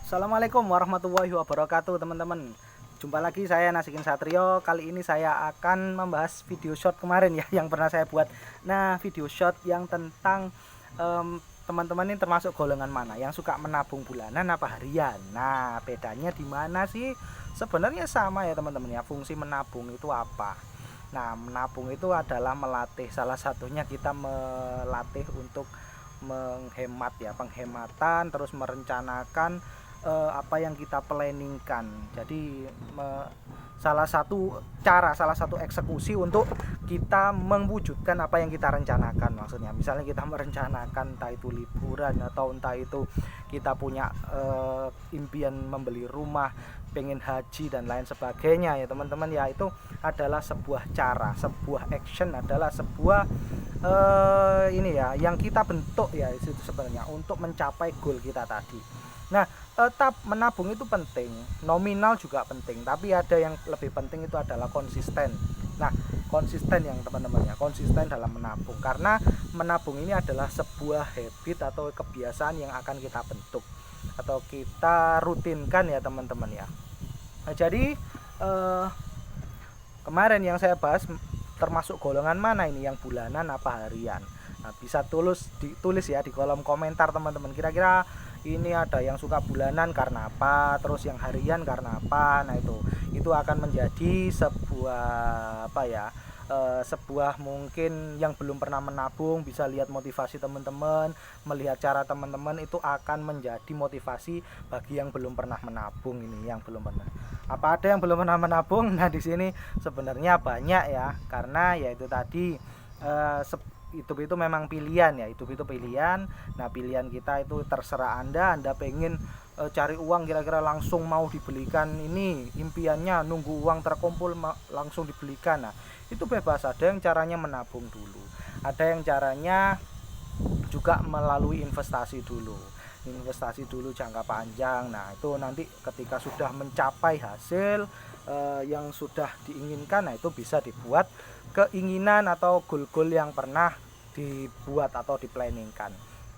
Assalamualaikum warahmatullahi wabarakatuh teman-teman. Jumpa lagi saya Nasikin Satrio. Kali ini saya akan membahas video short kemarin ya yang pernah saya buat. Nah, video short yang tentang teman-teman ini termasuk golongan mana yang suka menabung bulanan apa harian. Nah, bedanya di mana sih? Sebenarnya sama ya teman-teman ya. Fungsi menabung itu apa? Nah, menabung itu adalah melatih, salah satunya kita melatih untuk menghemat ya, penghematan, terus merencanakan apa yang kita planningkan. Jadi salah satu cara, salah satu eksekusi untuk kita mewujudkan apa yang kita rencanakan. Maksudnya misalnya kita merencanakan entah itu liburan atau entah itu kita punya impian membeli rumah, pengen haji dan lain sebagainya ya teman-teman ya. Itu adalah sebuah cara, sebuah action, adalah sebuah ini ya yang kita bentuk ya itu sebenarnya untuk mencapai goal kita tadi. Nah, menabung itu penting, nominal juga penting, tapi ada yang lebih penting itu adalah konsisten. Nah, konsisten yang teman-teman ya, konsisten dalam menabung, karena menabung ini adalah sebuah habit atau kebiasaan yang akan kita bentuk atau kita rutinkan ya teman-teman ya. Nah, jadi kemarin yang saya bahas termasuk golongan mana ini, yang bulanan apa harian. Nah, bisa ditulis ya di kolom komentar teman-teman, kira-kira ini ada yang suka bulanan karena apa, terus yang harian karena apa. Nah, itu akan menjadi sebuah apa ya, sebuah mungkin yang belum pernah menabung bisa lihat motivasi teman-teman, melihat cara teman-teman, itu akan menjadi motivasi bagi yang belum pernah menabung ini, yang belum pernah. Apa ada yang belum pernah menabung? Nah, di sini sebenarnya banyak ya, karena yaitu tadi hidup itu memang pilihan ya, hidup itu pilihan. Nah, pilihan kita itu terserah Anda pengen cari uang kira-kira langsung mau dibelikan, ini impiannya nunggu uang terkumpul langsung dibelikan. Nah, itu bebas. Ada yang caranya menabung dulu, ada yang caranya juga melalui investasi dulu jangka panjang. Nah, itu nanti ketika sudah mencapai hasil yang sudah diinginkan, nah itu bisa dibuat keinginan atau goal-goal yang pernah dibuat atau diplanningkan.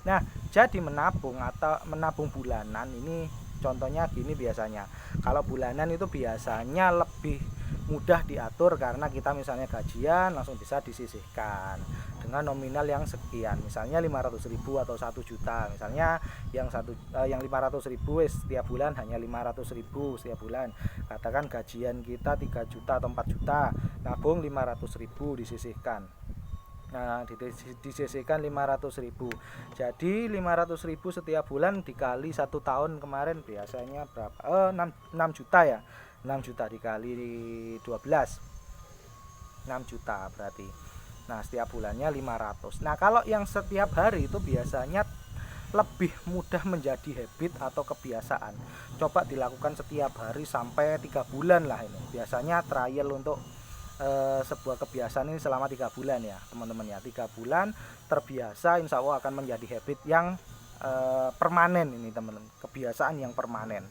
Nah, jadi menabung atau menabung bulanan ini contohnya gini biasanya. Kalau bulanan itu biasanya lebih mudah diatur karena kita misalnya gajian langsung bisa disisihkan dengan nominal yang sekian, misalnya 500.000 atau 1 juta. Misalnya yang 500.000 setiap bulan hanya 500.000 setiap bulan. Katakan gajian kita 3 juta atau 4 juta, nabung 500.000 disisihkan. Nah, disisihkan 500.000. Jadi 500.000 setiap bulan dikali 1 tahun kemarin biasanya berapa? 6 juta ya. 6 juta dikali 12. 6 juta berarti. Nah, setiap bulannya 500. Nah, kalau yang setiap hari itu biasanya lebih mudah menjadi habit atau kebiasaan. Coba dilakukan setiap hari sampai 3 bulan lah ini. Biasanya trial untuk sebuah kebiasaan ini selama 3 bulan ya teman-teman ya. 3 bulan terbiasa, insya Allah akan menjadi habit yang permanen ini teman-teman, kebiasaan yang permanen.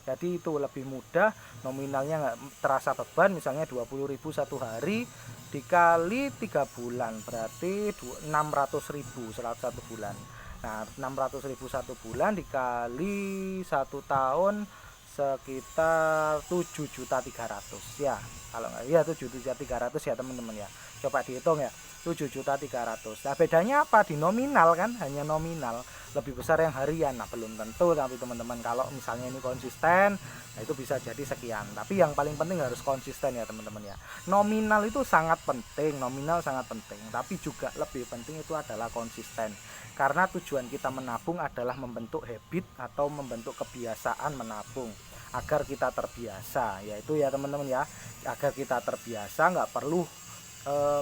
Jadi itu lebih mudah, nominalnya nggak terasa beban. Misalnya 20.000 satu hari dikali 3 bulan berarti 600.000 satu bulan. Nah, 600.000 satu bulan dikali 1 tahun sekitar 7.300.000 ya. Kalau nggak ya 7.300.000 ya teman-teman ya. Coba dihitung ya, 7.300.000. Nah, bedanya apa? Di nominal kan, hanya nominal. Lebih besar yang harian. Nah, belum tentu, tapi teman-teman kalau misalnya ini konsisten, nah itu bisa jadi sekian. Tapi yang paling penting harus konsisten ya teman-teman ya. Nominal itu sangat penting, nominal sangat penting, tapi juga lebih penting itu adalah konsisten. Karena tujuan kita menabung adalah membentuk habit atau membentuk kebiasaan menabung agar kita terbiasa, yaitu ya teman-teman ya, agar kita terbiasa. Nggak perlu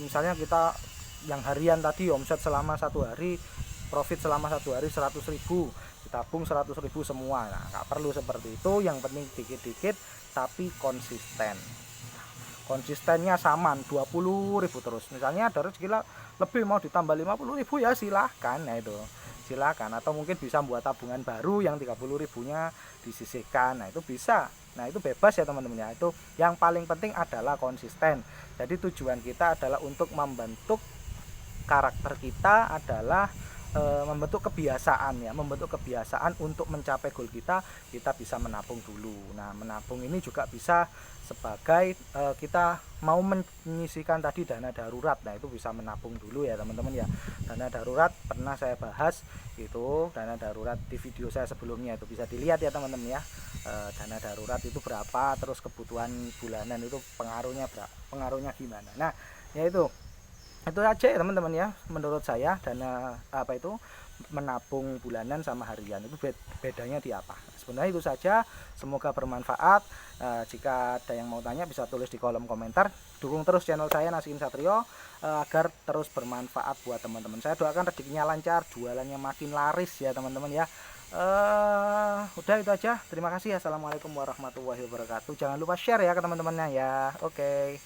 misalnya kita yang harian tadi omset selama 1 hari, profit selama 1 hari 100.000, ditabung 100.000 semua. Nah, nggak perlu seperti itu. Yang penting dikit-dikit tapi konsisten. Konsistennya sama 20.000 terus. Misalnya ada rezeki lebih mau ditambah 50.000 ya silahkan. Nah, itu silakan, atau mungkin bisa buat tabungan baru yang 30.000-nya disisihkan. Nah, itu bisa. Nah, itu bebas ya teman-teman ya. Itu yang paling penting adalah konsisten. Jadi tujuan kita adalah untuk membentuk karakter kita adalah membentuk kebiasaan ya, membentuk kebiasaan untuk mencapai goal kita bisa menabung dulu. Nah, menabung ini juga bisa sebagai kita mau menyisihkan tadi dana darurat. Nah, itu bisa menabung dulu ya teman-teman ya. Dana darurat pernah saya bahas, itu dana darurat di video saya sebelumnya, itu bisa dilihat ya teman-teman ya. Dana darurat itu berapa, terus kebutuhan bulanan itu pengaruhnya gimana. Nah, ya itu aja ya teman-teman ya, menurut saya dana apa itu menabung bulanan sama harian itu bedanya di apa. Sebenarnya itu saja, semoga bermanfaat. Jika ada yang mau tanya bisa tulis di kolom komentar. Dukung terus channel saya Nasikin Satrio agar terus bermanfaat buat teman-teman. Saya doakan rezekinya lancar, jualannya makin laris ya teman-teman ya. Udah itu aja, terima kasih. Assalamualaikum warahmatullahi wabarakatuh. Jangan lupa share ya ke teman-temannya ya. Oke.